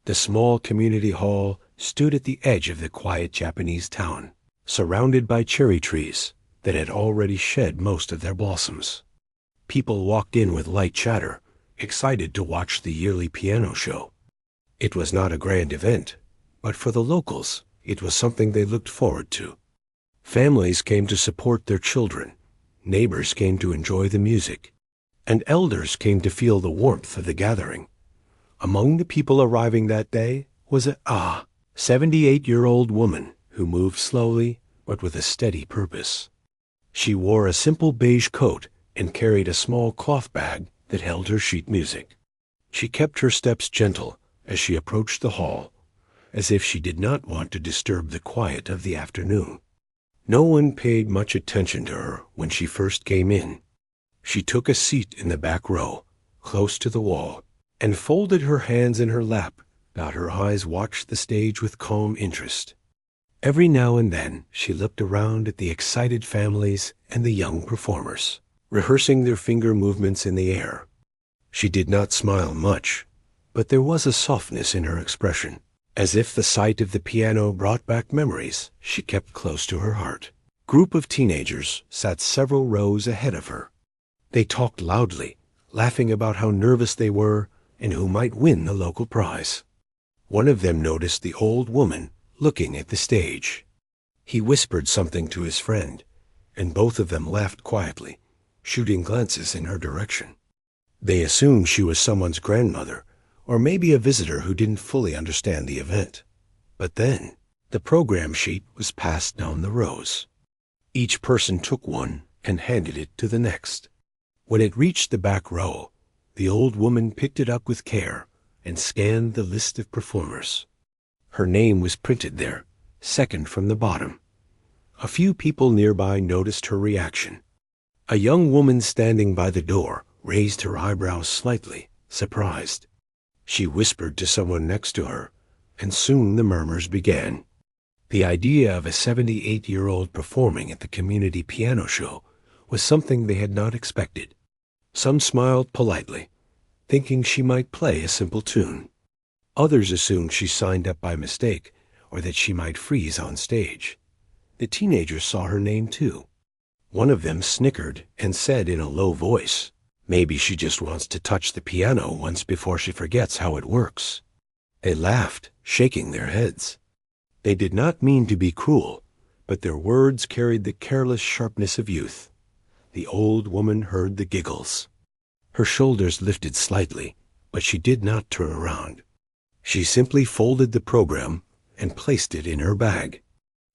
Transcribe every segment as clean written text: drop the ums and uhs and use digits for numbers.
The small community hall stood at the edge of the quiet Japanese town, surrounded by cherry trees that had already shed most of their blossoms. People walked in with light chatter, excited to watch the yearly piano show. It was not a grand event, but for the locals, it was something they looked forward to. Families came to support their children, neighbors came to enjoy the music, and elders came to feel the warmth of the gathering. Among the people arriving that day was a 78-year-old woman who moved slowly but with a steady purpose. She wore a simple beige coat and carried a small cloth bag that held her sheet music. She kept her steps gentle as she approached the hall, as if she did not want to disturb the quiet of the afternoon. No one paid much attention to her when she first came in. She took a seat in the back row, close to the wall, and folded her hands in her lap, while her eyes watched the stage with calm interest. Every now and then she looked around at the excited families and the young performers, rehearsing their finger movements in the air. She did not smile much, but there was a softness in her expression, as if the sight of the piano brought back memories she kept close to her heart. A group of teenagers sat several rows ahead of her. They talked loudly, laughing about how nervous they were and who might win the local prize. One of them noticed the old woman looking at the stage. He whispered something to his friend, and both of them laughed quietly, shooting glances in her direction. They assumed she was someone's grandmother, or maybe a visitor who didn't fully understand the event. But then, the program sheet was passed down the rows. Each person took one and handed it to the next. When it reached the back row, the old woman picked it up with care and scanned the list of performers. Her name was printed there, second from the bottom. A few people nearby noticed her reaction. A young woman standing by the door raised her eyebrows slightly, surprised. She whispered to someone next to her, and soon the murmurs began. The idea of a 78-year-old performing at the community piano show was something they had not expected. Some smiled politely, thinking she might play a simple tune. Others assumed she signed up by mistake, or that she might freeze on stage. The teenagers saw her name too. One of them snickered and said in a low voice, "Maybe she just wants to touch the piano once before she forgets how it works." They laughed, shaking their heads. They did not mean to be cruel, but their words carried the careless sharpness of youth. The old woman heard the giggles. Her shoulders lifted slightly, but she did not turn around. She simply folded the program and placed it in her bag.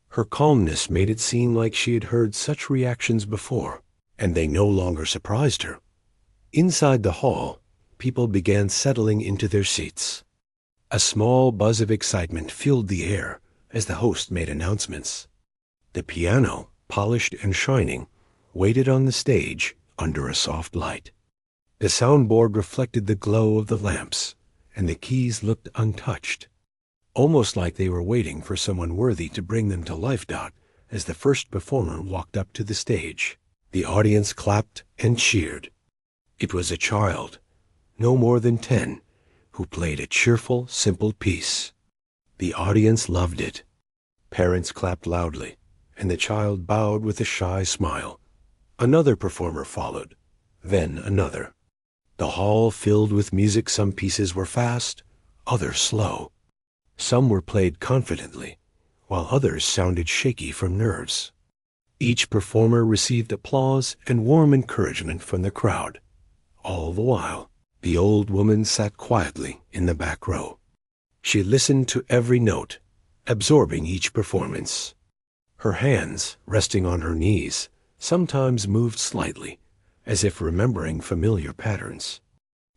Her calmness made it seem like she had heard such reactions before, and they no longer surprised her. Inside the hall, people began settling into their seats. A small buzz of excitement filled the air as the host made announcements. The piano, polished and shining, waited on the stage under a soft light. The soundboard reflected the glow of the lamps, and the keys looked untouched, almost like they were waiting for someone worthy to bring them to life. As the first performer walked up to the stage, the audience clapped and cheered. It was a child, no more than 10, who played a cheerful, simple piece. The audience loved it. Parents clapped loudly, and the child bowed with a shy smile. Another performer followed, then another. The hall filled with music. Some pieces were fast, others slow. Some were played confidently, while others sounded shaky from nerves. Each performer received applause and warm encouragement from the crowd. All the while, the old woman sat quietly in the back row. She listened to every note, absorbing each performance. Her hands, resting on her knees, sometimes moved slightly, as if remembering familiar patterns.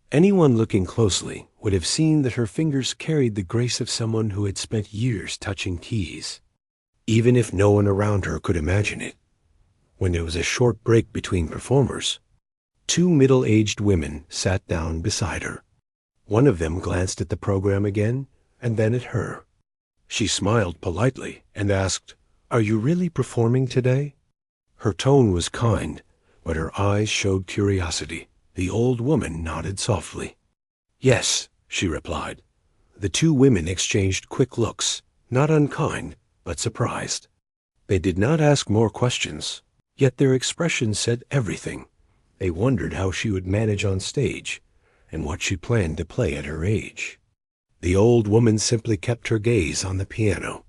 Anyone looking closely would have seen that her fingers carried the grace of someone who had spent years touching keys, even if no one around her could imagine it. When there was a short break between performers, 2 middle-aged women sat down beside her. One of them glanced at the program again, and then at her. She smiled politely and asked, "Are you really performing today?" Her tone was kind, but her eyes showed curiosity. The old woman nodded softly. "Yes," she replied. The two women exchanged quick looks, not unkind, but surprised. They did not ask more questions, yet their expressions said everything. They wondered how she would manage on stage, and what she planned to play at her age. The old woman simply kept her gaze on the piano.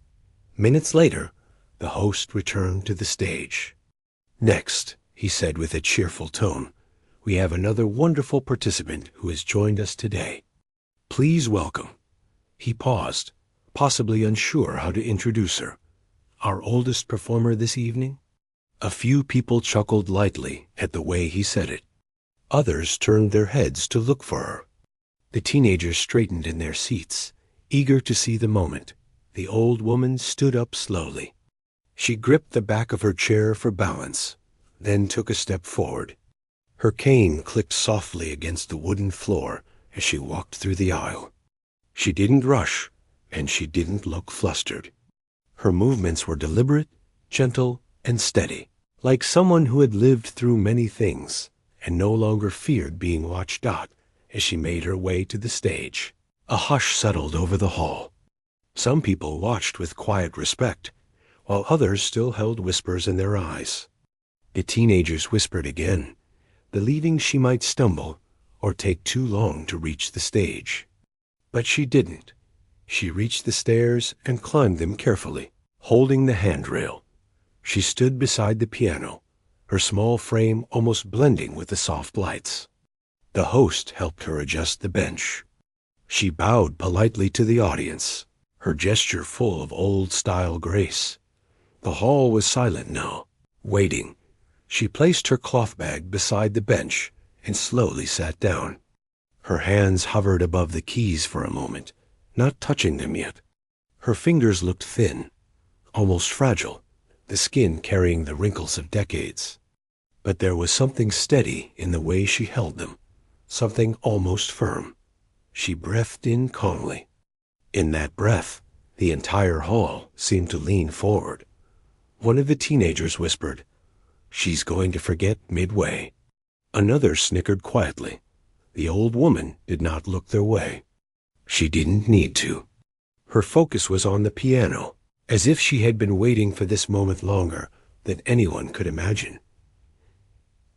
Minutes later, the host returned to the stage. "Next," he said with a cheerful tone, "we have another wonderful participant who has joined us today. Please welcome." He paused, possibly unsure how to introduce her. "Our oldest performer this evening?" A few people chuckled lightly at the way he said it. Others turned their heads to look for her. The teenagers straightened in their seats, eager to see the moment. The old woman stood up slowly. She gripped the back of her chair for balance, then took a step forward. Her cane clicked softly against the wooden floor as she walked through the aisle. She didn't rush, and she didn't look flustered. Her movements were deliberate, gentle, and steady, like someone who had lived through many things and no longer feared being watched out as she made her way to the stage. A hush settled over the hall. Some people watched with quiet respect, while others still held whispers in their eyes. The teenagers whispered again, believing she might stumble or take too long to reach the stage. But she didn't. She reached the stairs and climbed them carefully, holding the handrail. She stood beside the piano, her small frame almost blending with the soft lights. The host helped her adjust the bench. She bowed politely to the audience, her gesture full of old-style grace. The hall was silent now, waiting. She placed her cloth bag beside the bench and slowly sat down. Her hands hovered above the keys for a moment, not touching them yet. Her fingers looked thin, almost fragile, the skin carrying the wrinkles of decades. But there was something steady in the way she held them, something almost firm. She breathed in calmly. In that breath, the entire hall seemed to lean forward. One of the teenagers whispered, "She's going to forget midway." Another snickered quietly. The old woman did not look their way. She didn't need to. Her focus was on the piano, as if she had been waiting for this moment longer than anyone could imagine.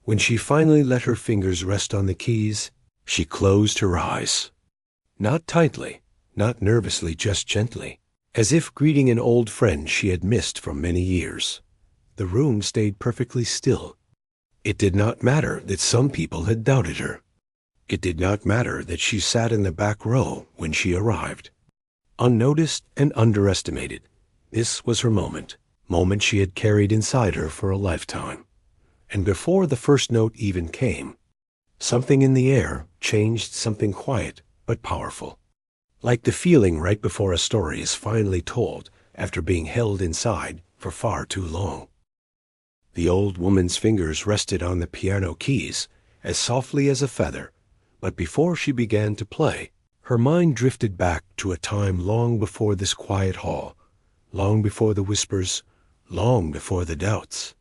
When she finally let her fingers rest on the keys, she closed her eyes. Not tightly, not nervously, just gently, as if greeting an old friend she had missed for many years. The room stayed perfectly still. It did not matter that some people had doubted her. It did not matter that she sat in the back row when she arrived. Unnoticed and underestimated, this was her moment she had carried inside her for a lifetime. And before the first note even came, something in the air changed, something quiet but powerful. Like the feeling right before a story is finally told after being held inside for far too long. The old woman's fingers rested on the piano keys as softly as a feather, but before she began to play, her mind drifted back to a time long before this quiet hall, long before the whispers, long before the doubts.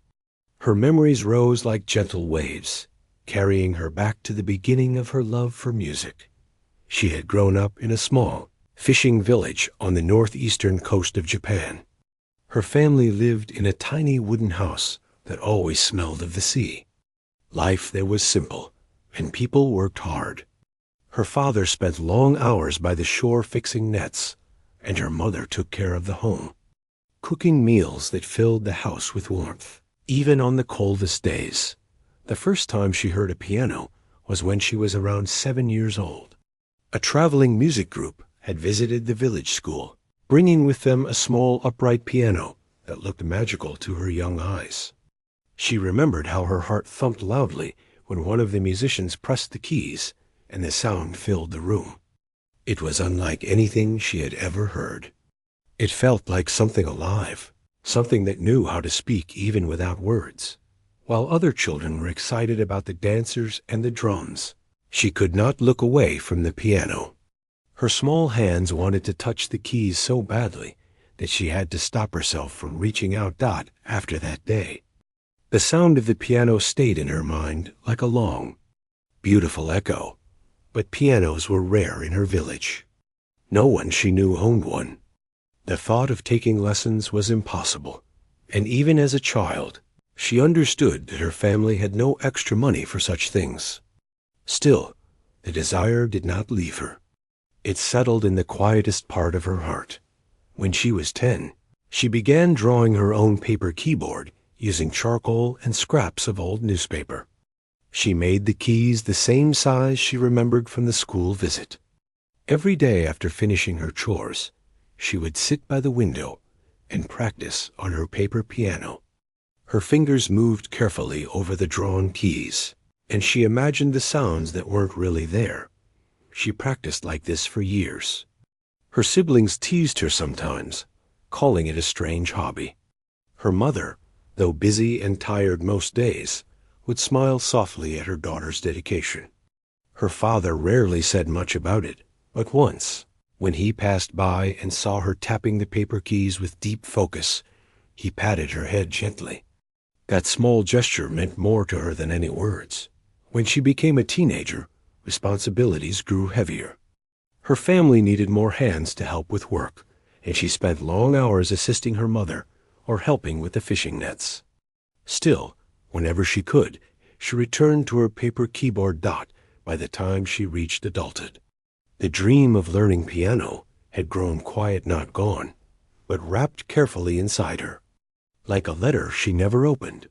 Her memories rose like gentle waves, carrying her back to the beginning of her love for music. She had grown up in a small, fishing village on the northeastern coast of Japan. Her family lived in a tiny wooden house that always smelled of the sea. Life there was simple, and people worked hard. Her father spent long hours by the shore fixing nets, and her mother took care of the home, cooking meals that filled the house with warmth, even on the coldest days. The first time she heard a piano was when she was around 7 years old. A traveling music group had visited the village school, bringing with them a small upright piano that looked magical to her young eyes. She remembered how her heart thumped loudly when one of the musicians pressed the keys and the sound filled the room. It was unlike anything she had ever heard. It felt like something alive, something that knew how to speak even without words. While other children were excited about the dancers and the drums, she could not look away from the piano. Her small hands wanted to touch the keys so badly that she had to stop herself from reaching out after that day. The sound of the piano stayed in her mind like a long, beautiful echo, but pianos were rare in her village. No one she knew owned one. The thought of taking lessons was impossible, and even as a child, she understood that her family had no extra money for such things. Still, the desire did not leave her. It settled in the quietest part of her heart. When she was 10, she began drawing her own paper keyboard using charcoal and scraps of old newspaper. She made the keys the same size she remembered from the school visit. Every day after finishing her chores, she would sit by the window and practice on her paper piano. Her fingers moved carefully over the drawn keys, and she imagined the sounds that weren't really there. She practiced like this for years. Her siblings teased her sometimes, calling it a strange hobby. Her mother, though busy and tired most days, would smile softly at her daughter's dedication. Her father rarely said much about it, but once, when he passed by and saw her tapping the paper keys with deep focus, he patted her head gently. That small gesture meant more to her than any words. When she became a teenager, responsibilities grew heavier. Her family needed more hands to help with work, and she spent long hours assisting her mother or helping with the fishing nets. Still, whenever she could, she returned to her paper keyboard dot by the time she reached adulthood. The dream of learning piano had grown quiet, not gone, but wrapped carefully inside her. Like a letter she never opened,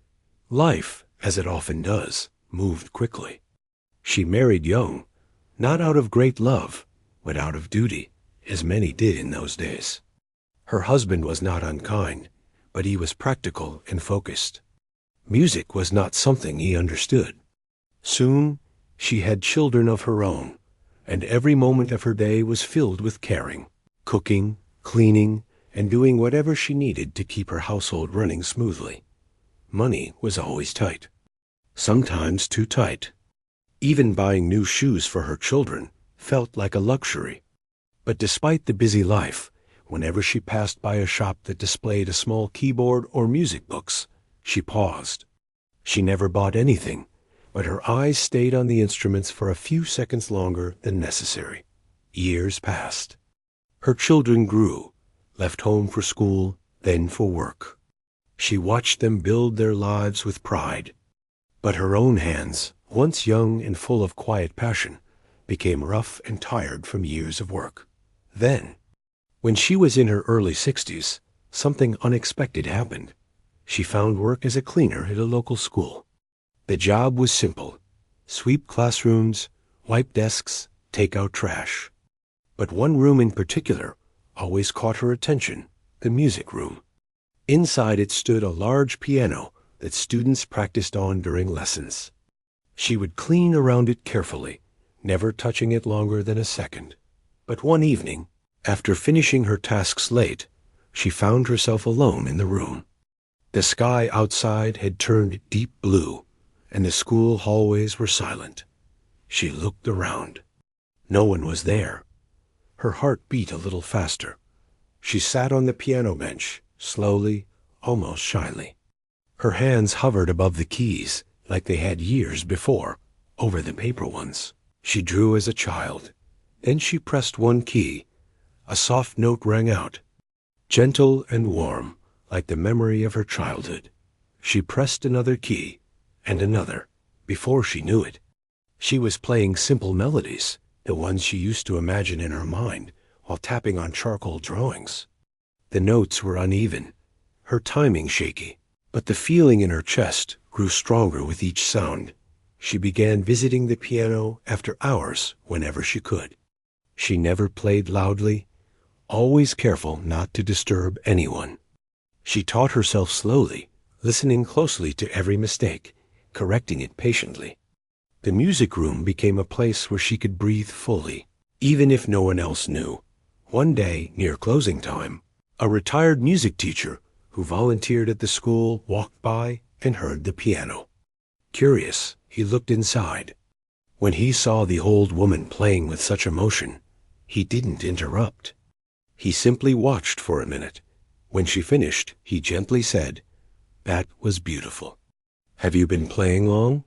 life, as it often does, moved quickly. She married young, not out of great love, but out of duty, as many did in those days. Her husband was not unkind, but he was practical and focused. Music was not something he understood. Soon, she had children of her own, and every moment of her day was filled with caring, cooking, cleaning, and doing whatever she needed to keep her household running smoothly. Money was always tight, sometimes too tight. Even buying new shoes for her children felt like a luxury. But despite the busy life, whenever she passed by a shop that displayed a small keyboard or music books, she paused. She never bought anything, but her eyes stayed on the instruments for a few seconds longer than necessary. Years passed. Her children grew, left home for school, then for work. She watched them build their lives with pride. But her own hands, once young and full of quiet passion, became rough and tired from years of work. Then, when she was in her early 60s, something unexpected happened. She found work as a cleaner at a local school. The job was simple: sweep classrooms, wipe desks, take out trash. But one room in particular always caught her attention: the music room. Inside it stood a large piano that students practiced on during lessons. She would clean around it carefully, never touching it longer than a second. But one evening, after finishing her tasks late, she found herself alone in the room. The sky outside had turned deep blue, and the school hallways were silent. She looked around. No one was there. Her heart beat a little faster. She sat on the piano bench, slowly, almost shyly. Her hands hovered above the keys, like they had years before, over the paper ones. She drew as a child. Then she pressed one key. A soft note rang out, gentle and warm, like the memory of her childhood. She pressed another key, and another. Before she knew it, she was playing simple melodies, the ones she used to imagine in her mind while tapping on charcoal drawings. The notes were uneven, her timing shaky, but the feeling in her chest grew stronger with each sound. She began visiting the piano after hours whenever she could. She never played loudly, always careful not to disturb anyone. She taught herself slowly, listening closely to every mistake, correcting it patiently. The music room became a place where she could breathe fully, even if no one else knew. One day, near closing time, a retired music teacher who volunteered at the school walked by and heard the piano. Curious, he looked inside. When he saw the old woman playing with such emotion, he didn't interrupt. He simply watched for a minute. When she finished, he gently said, "That was beautiful. Have you been playing long?"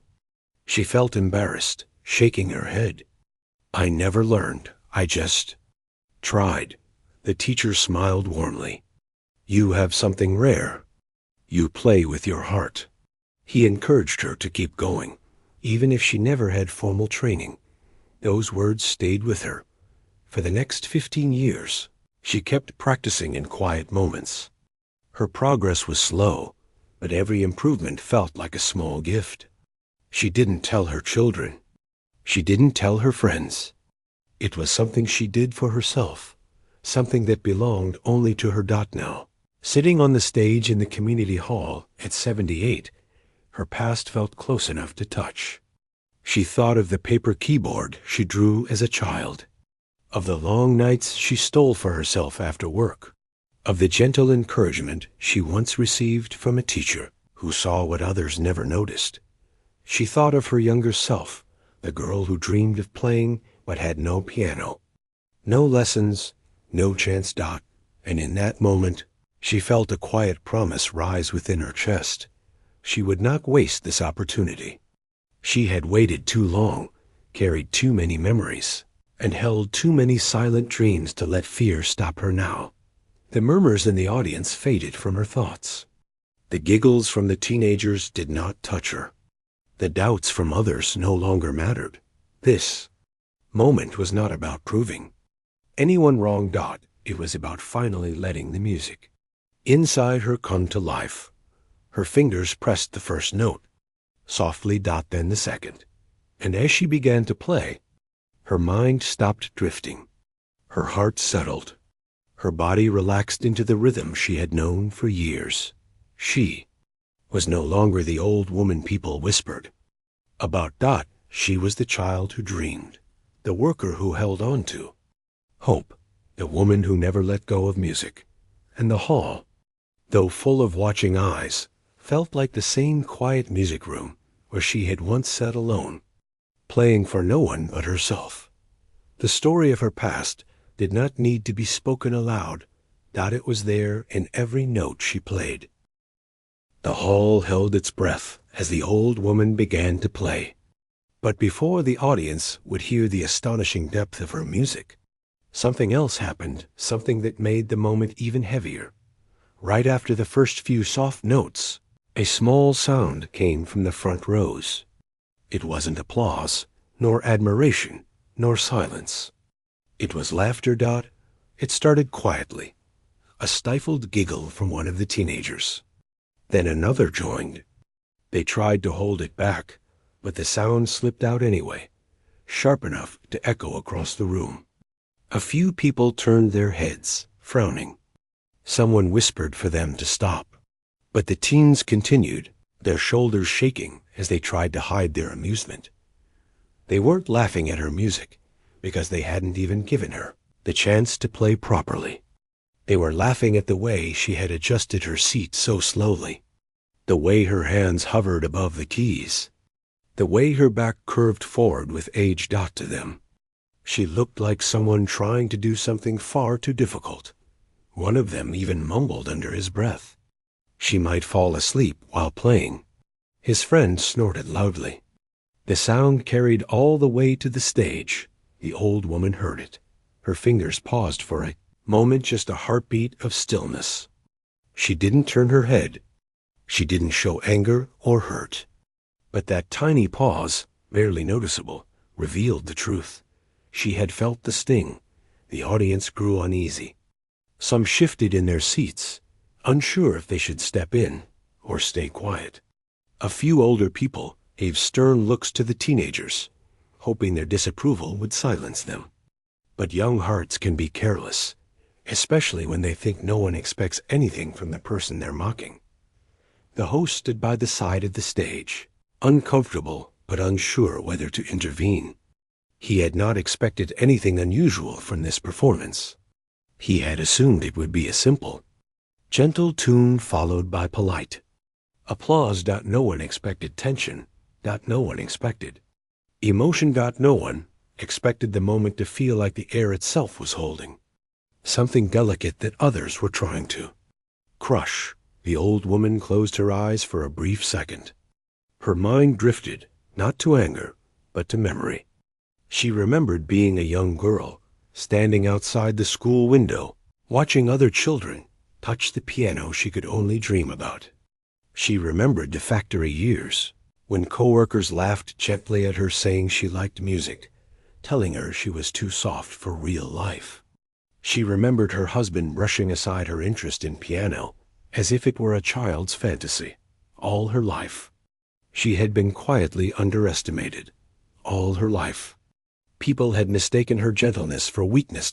She felt embarrassed, shaking her head. "I never learned. I just..." Tried. The teacher smiled warmly. You have something rare. You play with your heart. He encouraged her to keep going, even if she never had formal training. Those words stayed with her. For the next 15 years, she kept practicing in quiet moments. Her progress was slow, but every improvement felt like a small gift. She didn't tell her children. She didn't tell her friends. It was something she did for herself, something that belonged only to her now. Sitting on the stage in the community hall at 78, her past felt close enough to touch. She thought of the paper keyboard she drew as a child, of the long nights she stole for herself after work, of the gentle encouragement she once received from a teacher who saw what others never noticed. She thought of her younger self, the girl who dreamed of playing but had no piano, no lessons, no chance. And in that moment, she felt a quiet promise rise within her chest. She would not waste this opportunity. She had waited too long, carried too many memories, and held too many silent dreams to let fear stop her now. The murmurs in the audience faded from her thoughts. The giggles from the teenagers did not touch her. The doubts from others no longer mattered. This moment was not about proving anyone wrong. It was about finally letting the music inside her come to life. Her fingers pressed the first note, softly. Then the second. And as she began to play, her mind stopped drifting. Her heart settled. Her body relaxed into the rhythm she had known for years. She was no longer the old woman people whispered about. She was the child who dreamed, the worker who held on to hope, the woman who never let go of music. And the hall, though full of watching eyes, felt like the same quiet music room where she had once sat alone, playing for no one but herself. The story of her past did not need to be spoken aloud. It was there in every note she played. The hall held its breath as the old woman began to play. But before the audience would hear the astonishing depth of her music, something else happened, something that made the moment even heavier. Right after the first few soft notes, a small sound came from the front rows. It wasn't applause, nor admiration, nor silence. It was laughter. It started quietly, a stifled giggle from one of the teenagers. Then another joined. They tried to hold it back, but the sound slipped out anyway, sharp enough to echo across the room. A few people turned their heads, frowning. Someone whispered for them to stop. But the teens continued, their shoulders shaking as they tried to hide their amusement. They weren't laughing at her music, because they hadn't even given her the chance to play properly. They were laughing at the way she had adjusted her seat so slowly, the way her hands hovered above the keys, the way her back curved forward with age. To them, she looked like someone trying to do something far too difficult. One of them even mumbled under his breath. She might fall asleep while playing. His friend snorted loudly. The sound carried all the way to the stage. The old woman heard it. Her fingers paused for a moment, just a heartbeat of stillness. She didn't turn her head. She didn't show anger or hurt. But that tiny pause, barely noticeable, revealed the truth. She had felt the sting. The audience grew uneasy. Some shifted in their seats, unsure if they should step in or stay quiet. A few older people gave stern looks to the teenagers, hoping their disapproval would silence them. But young hearts can be careless, especially when they think no one expects anything from the person they're mocking. The host stood by the side of the stage, uncomfortable but unsure whether to intervene. He had not expected anything unusual from this performance. He had assumed it would be a simple, gentle tune followed by polite applause. No one expected tension. No one expected emotion. No one expected the moment to feel like the air itself was holding something delicate that others were trying to crush. The old woman closed her eyes for a brief second. Her mind drifted, not to anger, but to memory. She remembered being a young girl, standing outside the school window, watching other children touch the piano she could only dream about. She remembered the factory years, when coworkers laughed gently at her saying she liked music, telling her she was too soft for real life. She remembered her husband brushing aside her interest in piano, as if it were a child's fantasy, all her life. She had been quietly underestimated, all her life. People had mistaken her gentleness for weakness.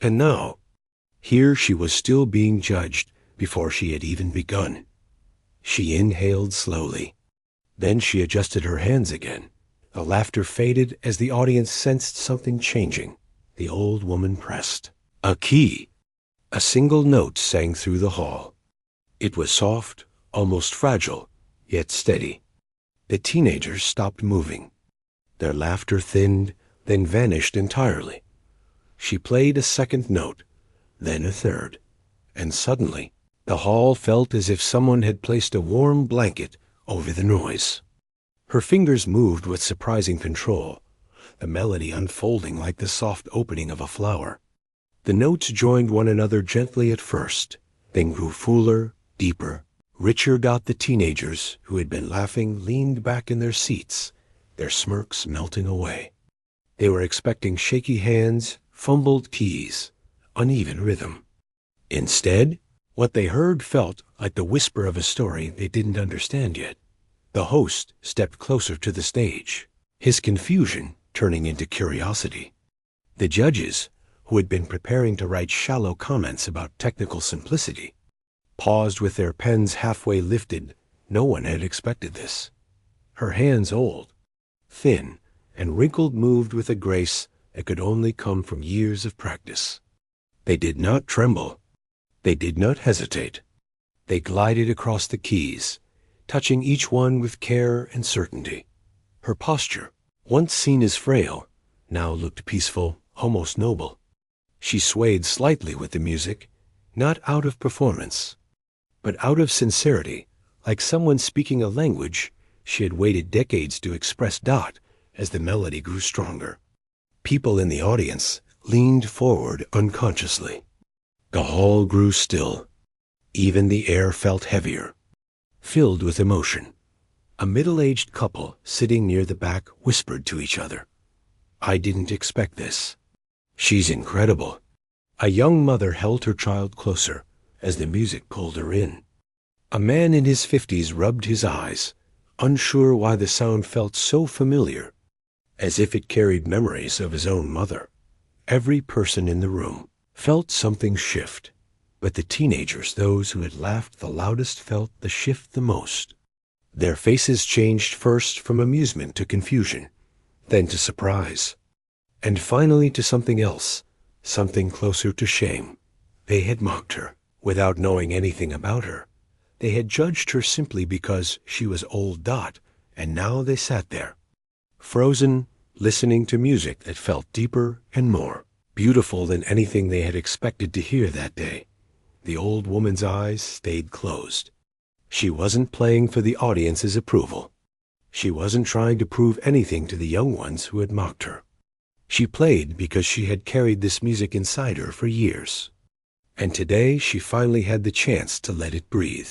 And now, here she was still being judged before she had even begun. She inhaled slowly. Then she adjusted her hands again. The laughter faded as the audience sensed something changing. The old woman pressed a key. A single note sang through the hall. It was soft, almost fragile, yet steady. The teenagers stopped moving. Their laughter thinned, then vanished entirely. She played a second note, then a third, and suddenly the hall felt as if someone had placed a warm blanket over the noise. Her fingers moved with surprising control, the melody unfolding like the soft opening of a flower. The notes joined one another gently at first, then grew fuller, deeper, richer. The teenagers, who had been laughing, leaned back in their seats, their smirks melting away. They were expecting shaky hands, fumbled keys, uneven rhythm. Instead, what they heard felt like the whisper of a story they didn't understand yet. The host stepped closer to the stage, his confusion turning into curiosity. The judges, who had been preparing to write shallow comments about technical simplicity, paused with their pens halfway lifted. No one had expected this. Her hands, old, thin, and wrinkled, moved with a grace that could only come from years of practice. They did not tremble. They did not hesitate. They glided across the keys, touching each one with care and certainty. Her posture, once seen as frail, now looked peaceful, almost noble. She swayed slightly with the music, not out of performance, but out of sincerity, like someone speaking a language she had waited decades to express. As the melody grew stronger, people in the audience leaned forward unconsciously. The hall grew still. Even the air felt heavier, filled with emotion. A middle-aged couple sitting near the back whispered to each other, "I didn't expect this. She's incredible." A young mother held her child closer as the music pulled her in. A man in his 50s rubbed his eyes, unsure why the sound felt so familiar, as if it carried memories of his own mother. Every person in the room felt something shift, but the teenagers, those who had laughed the loudest, felt the shift the most. Their faces changed first from amusement to confusion, then to surprise, and finally to something else, something closer to shame. They had mocked her without knowing anything about her. They had judged her simply because she was old. And now they sat there, frozen, listening to music that felt deeper and more beautiful than anything they had expected to hear that day. The old woman's eyes stayed closed. She wasn't playing for the audience's approval. She wasn't trying to prove anything to the young ones who had mocked her. She played because she had carried this music inside her for years. And today she finally had the chance to let it breathe.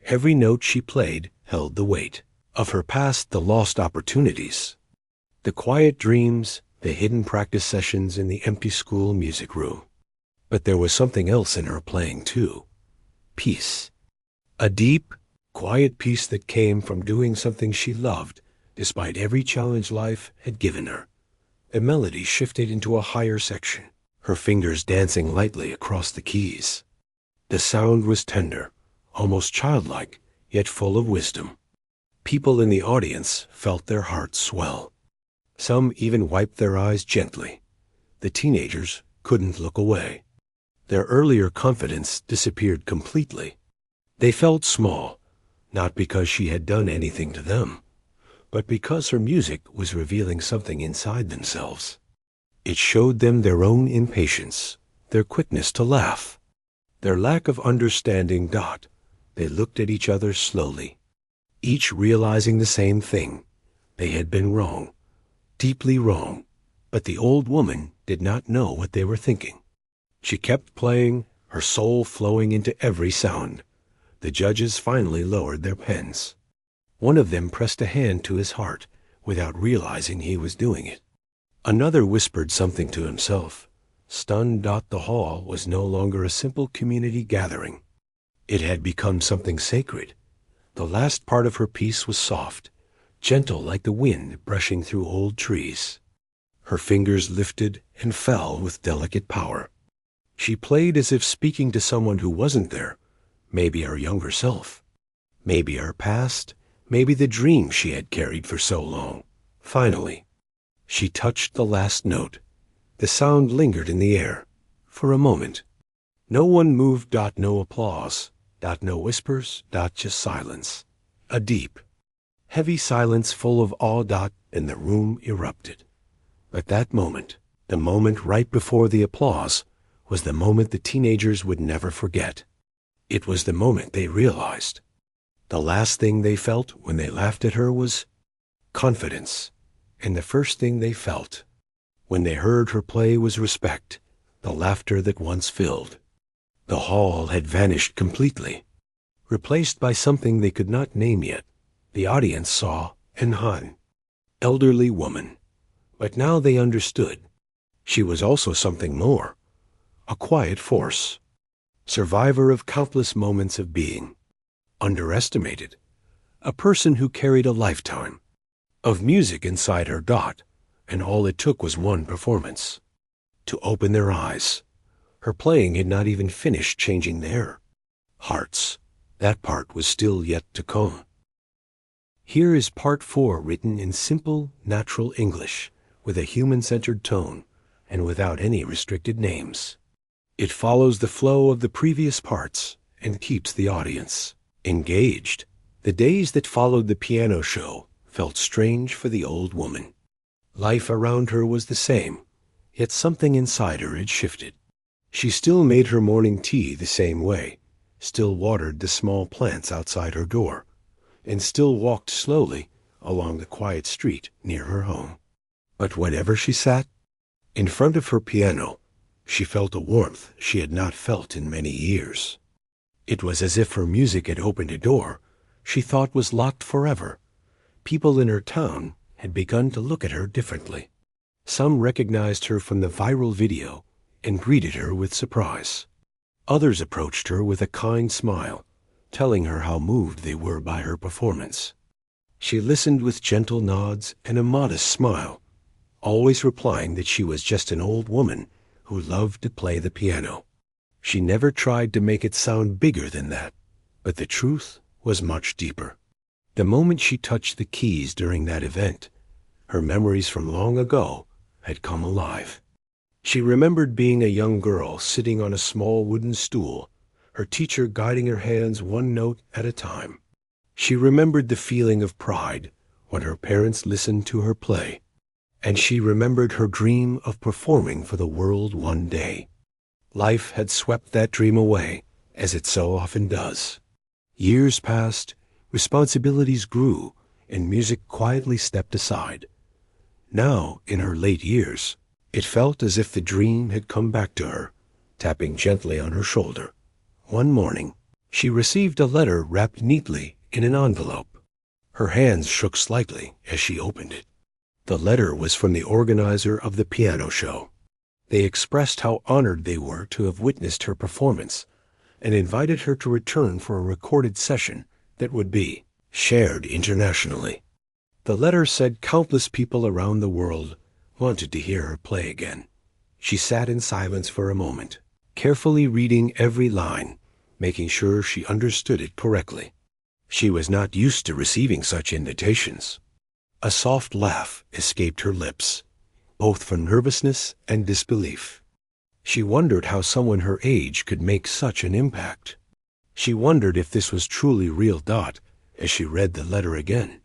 Every note she played held the weight of her past, the lost opportunities, the quiet dreams, the hidden practice sessions in the empty school music room. But there was something else in her playing too. Peace. A deep, quiet peace that came from doing something she loved, despite every challenge life had given her. The melody shifted into a higher section, her fingers dancing lightly across the keys. The sound was tender, almost childlike, yet full of wisdom. People in the audience felt their hearts swell. Some even wiped their eyes gently. The teenagers couldn't look away. Their earlier confidence disappeared completely. They felt small, not because she had done anything to them, but because her music was revealing something inside themselves. It showed them their own impatience, their quickness to laugh, their lack of understanding. They looked at each other slowly, each realizing the same thing. They had been wrong, deeply wrong, but the old woman did not know what they were thinking. She kept playing, her soul flowing into every sound. The judges finally lowered their pens. One of them pressed a hand to his heart without realizing he was doing it. Another whispered something to himself. Stunned, the hall was no longer a simple community gathering. It had become something sacred. The last part of her piece was soft, gentle like the wind brushing through old trees. Her fingers lifted and fell with delicate power. She played as if speaking to someone who wasn't there, maybe her younger self, maybe her past, maybe the dream she had carried for so long. Finally, she touched the last note. The sound lingered in the air for a moment. No one moved, no applause, no whispers, just silence. A deep, heavy silence full of awe, and the room erupted. But that moment, the moment right before the applause, was the moment the teenagers would never forget. It was the moment they realized. The last thing they felt when they laughed at her was confidence, and the first thing they felt when they heard her play was respect, the laughter that once filled. The hall had vanished completely, replaced by something they could not name yet. The audience saw an elderly woman, but now they understood. She was also something more, a quiet force, survivor of countless moments of being, underestimated, a person who carried a lifetime of music inside her, and all it took was one performance to open their eyes. Her playing had not even finished changing their hearts. That part was still yet to come. Here is part 4, written in simple, natural English, with a human-centered tone, and without any restricted names. It follows the flow of the previous parts and keeps the audience engaged. The days that followed the piano show felt strange for the old woman. Life around her was the same, yet something inside her had shifted. She still made her morning tea the same way, still watered the small plants outside her door, and still walked slowly along the quiet street near her home. But whenever she sat in front of her piano, she felt a warmth she had not felt in many years. It was as if her music had opened a door she thought was locked forever. People in her town had begun to look at her differently. Some recognized her from the viral video and greeted her with surprise. Others approached her with a kind smile, telling her how moved they were by her performance. She listened with gentle nods and a modest smile, always replying that she was just an old woman who loved to play the piano. She never tried to make it sound bigger than that, but the truth was much deeper. The moment she touched the keys during that event, her memories from long ago had come alive. She remembered being a young girl sitting on a small wooden stool, her teacher guiding her hands one note at a time. She remembered the feeling of pride when her parents listened to her play, and she remembered her dream of performing for the world one day. Life had swept that dream away, as it so often does. Years passed, responsibilities grew, and music quietly stepped aside. Now, in her late years, it felt as if the dream had come back to her, tapping gently on her shoulder. One morning, she received a letter wrapped neatly in an envelope. Her hands shook slightly as she opened it. The letter was from the organizer of the piano show. They expressed how honored they were to have witnessed her performance and invited her to return for a recorded session that would be shared internationally. The letter said countless people around the world wanted to hear her play again. She sat in silence for a moment, carefully reading every line, making sure she understood it correctly. She was not used to receiving such invitations. A soft laugh escaped her lips, both from nervousness and disbelief. She wondered how someone her age could make such an impact. She wondered if this was truly real. As she read the letter again,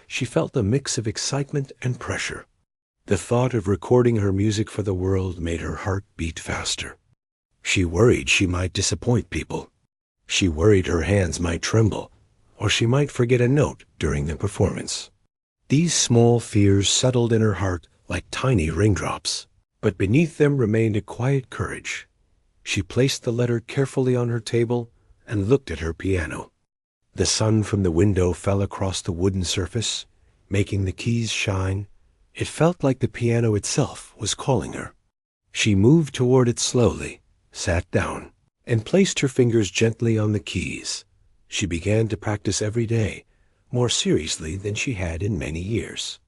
she felt a mix of excitement and pressure. The thought of recording her music for the world made her heart beat faster. She worried she might disappoint people. She worried her hands might tremble, or she might forget a note during the performance. These small fears settled in her heart like tiny raindrops. but beneath them remained a quiet courage. She placed the letter carefully on her table and looked at her piano. The sun from the window fell across the wooden surface, making the keys shine. It felt like the piano itself was calling her. She moved toward it slowly, sat down, and placed her fingers gently on the keys. She began to practice every day, more seriously than she had in many years.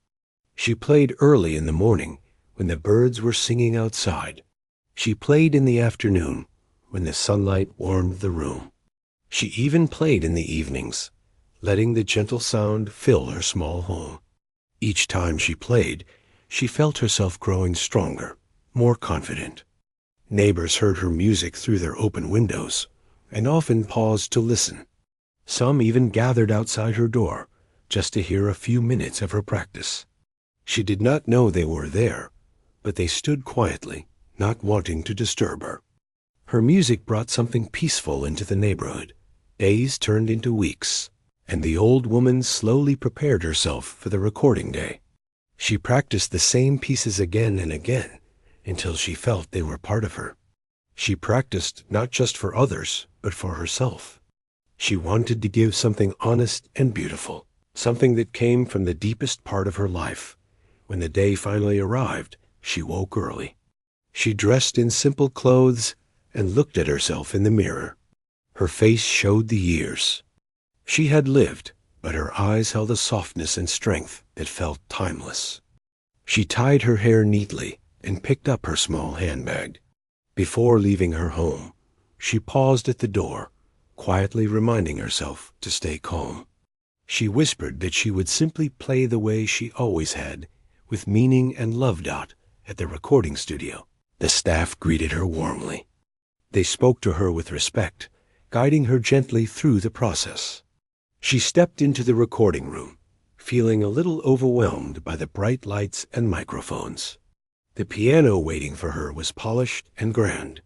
She played early in the morning when the birds were singing outside. She played in the afternoon when the sunlight warmed the room. She even played in the evenings, letting the gentle sound fill her small home. Each time she played, she felt herself growing stronger, more confident. Neighbors heard her music through their open windows and often paused to listen. Some even gathered outside her door just to hear a few minutes of her practice. She did not know they were there, but they stood quietly, not wanting to disturb her. Her music brought something peaceful into the neighborhood. Days turned into weeks, and the old woman slowly prepared herself for the recording day. She practiced the same pieces again and again until she felt they were part of her. She practiced not just for others, but for herself. She wanted to give something honest and beautiful, something that came from the deepest part of her life. When the day finally arrived, she woke early. She dressed in simple clothes and looked at herself in the mirror. Her face showed the years. She had lived, but her eyes held a softness and strength that felt timeless. She tied her hair neatly and picked up her small handbag. Before leaving her home, she paused at the door, quietly reminding herself to stay calm. She whispered that she would simply play the way she always had, with meaning and love. At the recording studio, the staff greeted her warmly. They spoke to her with respect, guiding her gently through the process. She stepped into the recording room, feeling a little overwhelmed by the bright lights and microphones. The piano waiting for her was polished and grand.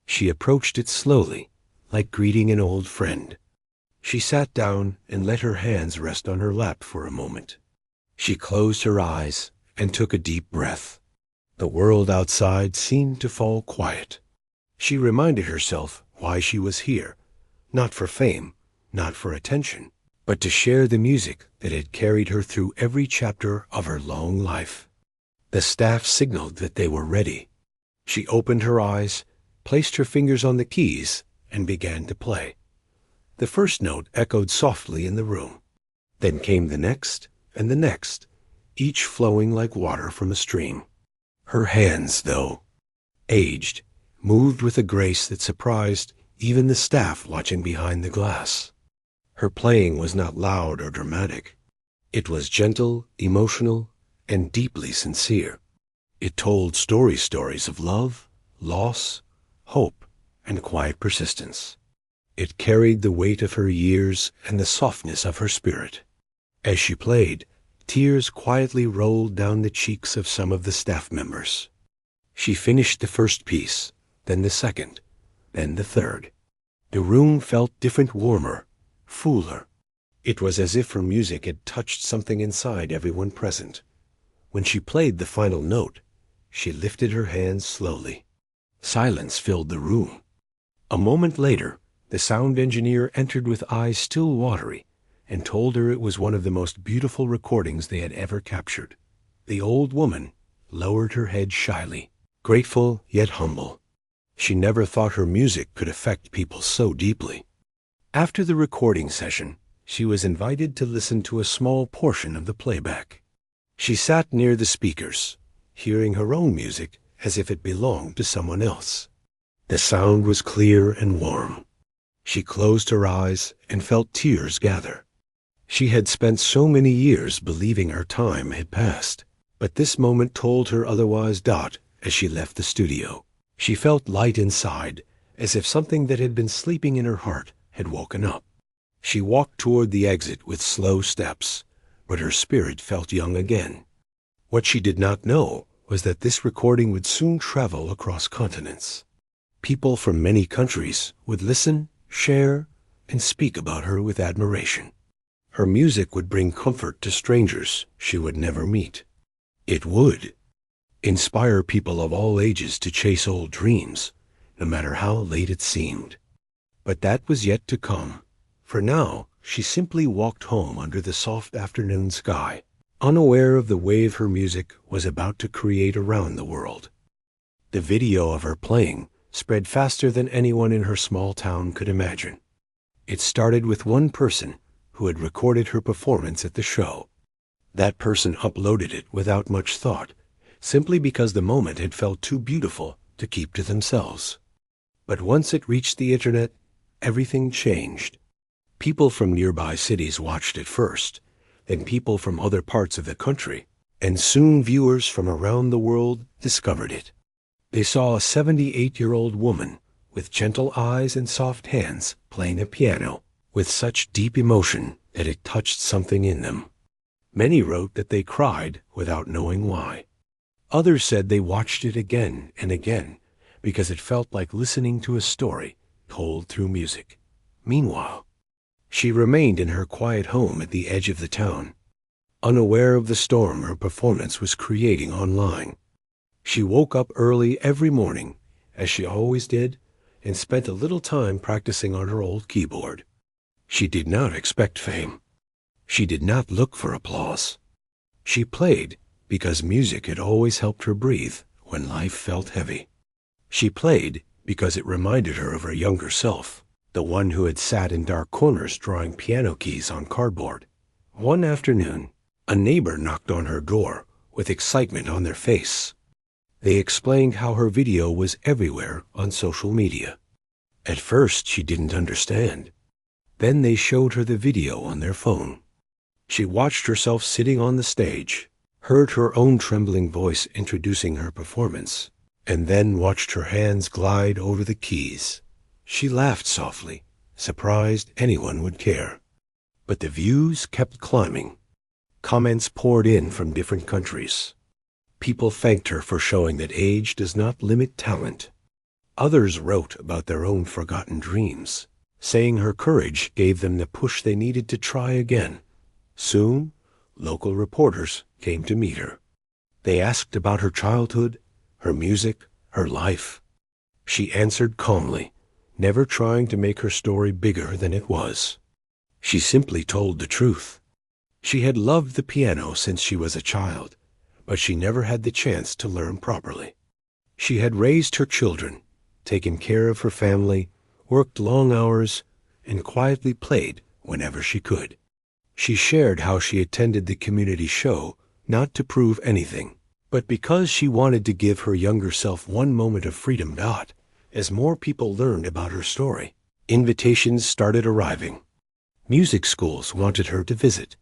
She approached it slowly, like greeting an old friend. She sat down and let her hands rest on her lap for a moment. She closed her eyes and took a deep breath. The world outside seemed to fall quiet. She reminded herself why she was here, not for fame, not for attention, but to share the music that had carried her through every chapter of her long life. The staff signaled that they were ready. She opened her eyes, placed her fingers on the keys, and began to play. The first note echoed softly in the room. Then came the next and the next, each flowing like water from a stream. Her hands, though, aged, moved with a grace that surprised even the staff watching behind the glass. Her playing was not loud or dramatic. It was gentle, emotional, and deeply sincere. It told stories of love, loss, hope, and quiet persistence. It carried the weight of her years and the softness of her spirit. As she played, tears quietly rolled down the cheeks of some of the staff members. She finished the first piece, then the second, then the third. The room felt different, warmer, fuller. It was as if her music had touched something inside everyone present. When she played the final note, she lifted her hands slowly. Silence filled the room. A moment later, the sound engineer entered with eyes still watery and told her it was one of the most beautiful recordings they had ever captured. The old woman lowered her head shyly, grateful yet humble. She never thought her music could affect people so deeply. After the recording session, she was invited to listen to a small portion of the playback. She sat near the speakers, hearing her own music as if it belonged to someone else. The sound was clear and warm. She closed her eyes and felt tears gather. She had spent so many years believing her time had passed, but this moment told her otherwise. As she left the studio, she felt light inside, as if something that had been sleeping in her heart had woken up. She walked toward the exit with slow steps, but her spirit felt young again. What she did not know was that this recording would soon travel across continents. People from many countries would listen, share, and speak about her with admiration. Her music would bring comfort to strangers she would never meet. It would. inspire people of all ages to chase old dreams, no matter how late it seemed. But that was yet to come. For now, she simply walked home under the soft afternoon sky, unaware of the wave her music was about to create around the world. The video of her playing spread faster than anyone in her small town could imagine. It started with one person who had recorded her performance at the show. That person uploaded it without much thought, simply because the moment had felt too beautiful to keep to themselves. But once it reached the internet, everything changed. People from nearby cities watched it first, then people from other parts of the country, and soon viewers from around the world discovered it. They saw a 78-year-old woman with gentle eyes and soft hands playing a piano with such deep emotion that it touched something in them. Many wrote that they cried without knowing why. Others said they watched it again and again because it felt like listening to a story told through music. Meanwhile, she remained in her quiet home at the edge of the town, unaware of the storm her performance was creating online. She woke up early every morning, as she always did, and spent a little time practicing on her old keyboard. She did not expect fame. She did not look for applause. She played because music had always helped her breathe when life felt heavy. She played because it reminded her of her younger self, the one who had sat in dark corners drawing piano keys on cardboard. One afternoon, a neighbor knocked on her door with excitement on their face. They explained how her video was everywhere on social media. At first, she didn't understand. Then they showed her the video on their phone. She watched herself sitting on the stage, heard her own trembling voice introducing her performance, and then watched her hands glide over the keys. She laughed softly, surprised anyone would care. But the views kept climbing. Comments poured in from different countries. People thanked her for showing that age does not limit talent. Others wrote about their own forgotten dreams, saying her courage gave them the push they needed to try again. Soon, local reporters came to meet her. They asked about her childhood, her music, her life. She answered calmly, never trying to make her story bigger than it was. She simply told the truth. She had loved the piano since she was a child, but she never had the chance to learn properly. She had raised her children, taken care of her family, worked long hours, and quietly played whenever she could. She shared how she attended the community show not to prove anything, but because she wanted to give her younger self one moment of freedom. As more people learned about her story, invitations started arriving. Music schools wanted her to visit.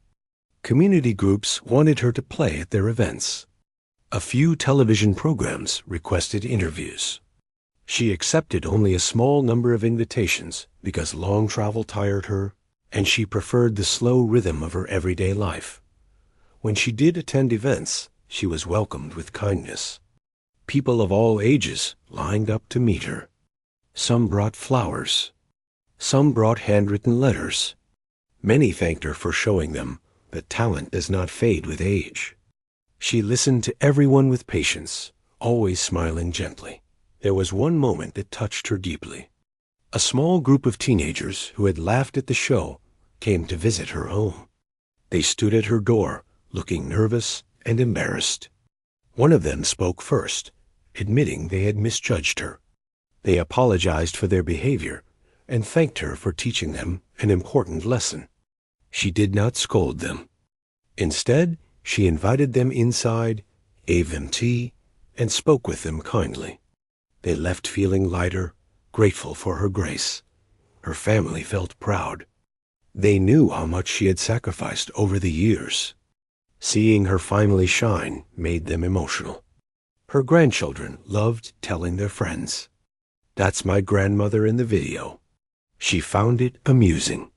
Community groups wanted her to play at their events. A few television programs requested interviews. She accepted only a small number of invitations because long travel tired her, and she preferred the slow rhythm of her everyday life. When she did attend events, she was welcomed with kindness. People of all ages lined up to meet her. Some brought flowers. Some brought handwritten letters. Many thanked her for showing them that talent does not fade with age. She listened to everyone with patience, always smiling gently. There was one moment that touched her deeply. A small group of teenagers who had laughed at the show came to visit her home. They stood at her door, looking nervous and embarrassed. One of them spoke first, admitting they had misjudged her. They apologized for their behavior and thanked her for teaching them an important lesson. She did not scold them. Instead, she invited them inside, gave them tea, and spoke with them kindly. They left feeling lighter, grateful for her grace. Her family felt proud. They knew how much she had sacrificed over the years. Seeing her finally shine made them emotional. Her grandchildren loved telling their friends, "That's my grandmother in the video." She found it amusing.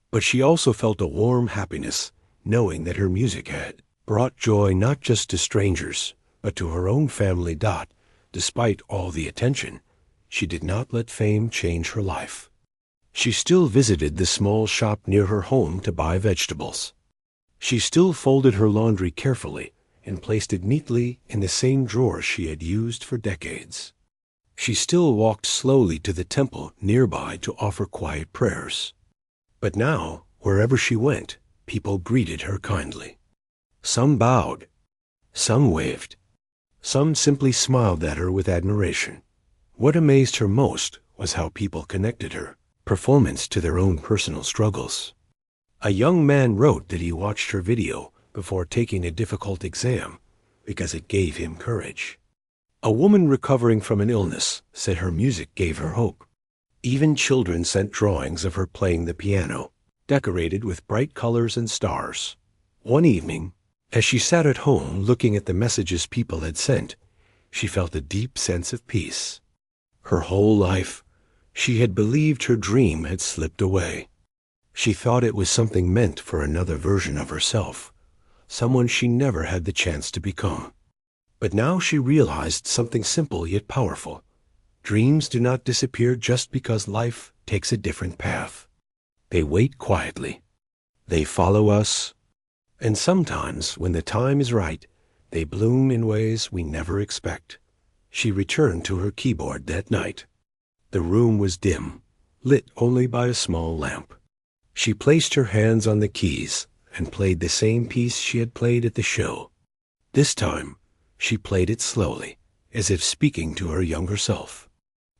But she also felt a warm happiness, knowing that her music had brought joy not just to strangers, but to her own family. Despite all the attention, she did not let fame change her life. She still visited the small shop near her home to buy vegetables. She still folded her laundry carefully and placed it neatly in the same drawer she had used for decades. She still walked slowly to the temple nearby to offer quiet prayers. But now, wherever she went, people greeted her kindly. Some bowed, some waved, some simply smiled at her with admiration. What amazed her most was how people connected her performance to their own personal struggles. A young man wrote that he watched her video before taking a difficult exam because it gave him courage. A woman recovering from an illness said her music gave her hope. Even children sent drawings of her playing the piano, decorated with bright colors and stars. One evening, as she sat at home looking at the messages people had sent, she felt a deep sense of peace. Her whole life, she had believed her dream had slipped away. She thought it was something meant for another version of herself, someone she never had the chance to become. But now she realized something simple yet powerful. Dreams do not disappear just because life takes a different path. They wait quietly. They follow us. And sometimes, when the time is right, they bloom in ways we never expect. She returned to her keyboard that night. The room was dim, lit only by a small lamp. She placed her hands on the keys and played the same piece she had played at the show. This time, she played it slowly, as if speaking to her younger self.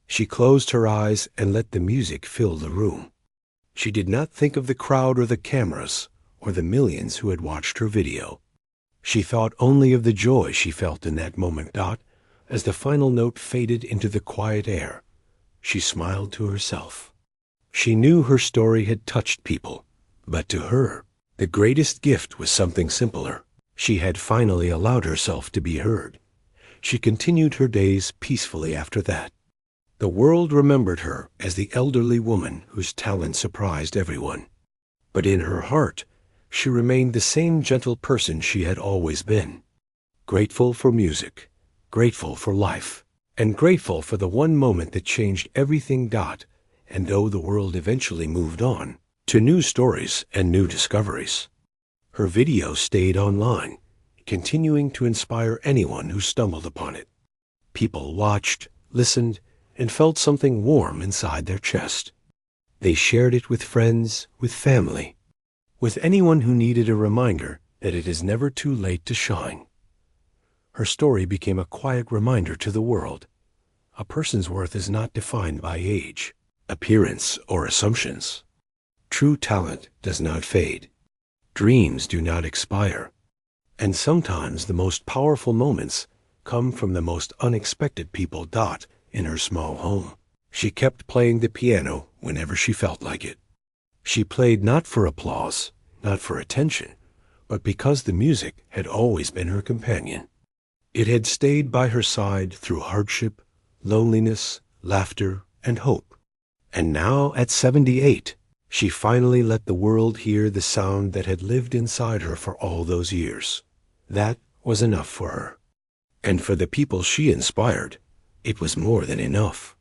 She closed her eyes and let the music fill the room. She did not think of the crowd or the cameras or the millions who had watched her video. She thought only of the joy she felt in that moment. As the final note faded into the quiet air, she smiled to herself. She knew her story had touched people, but to her, the greatest gift was something simpler. She had finally allowed herself to be heard. She continued her days peacefully after that. The world remembered her as the elderly woman whose talent surprised everyone. But in her heart, she remained the same gentle person she had always been. Grateful for music, grateful for life, and grateful for the one moment that changed everything. And though the world eventually moved on to new stories and new discoveries, her video stayed online, continuing to inspire anyone who stumbled upon it. People watched, listened, and felt something warm inside their chest. They shared it with friends, with family, with anyone who needed a reminder that it is never too late to shine. Her story became a quiet reminder to the world. A person's worth is not defined by age, appearance, or assumptions. True talent does not fade. Dreams do not expire. And sometimes the most powerful moments come from the most unexpected people. In her small home, she kept playing the piano whenever she felt like it. She played not for applause, not for attention, but because the music had always been her companion. It had stayed by her side through hardship, loneliness, laughter, and hope. And now, at 78, she finally let the world hear the sound that had lived inside her for all those years. That was enough for her. And for the people she inspired, it was more than enough.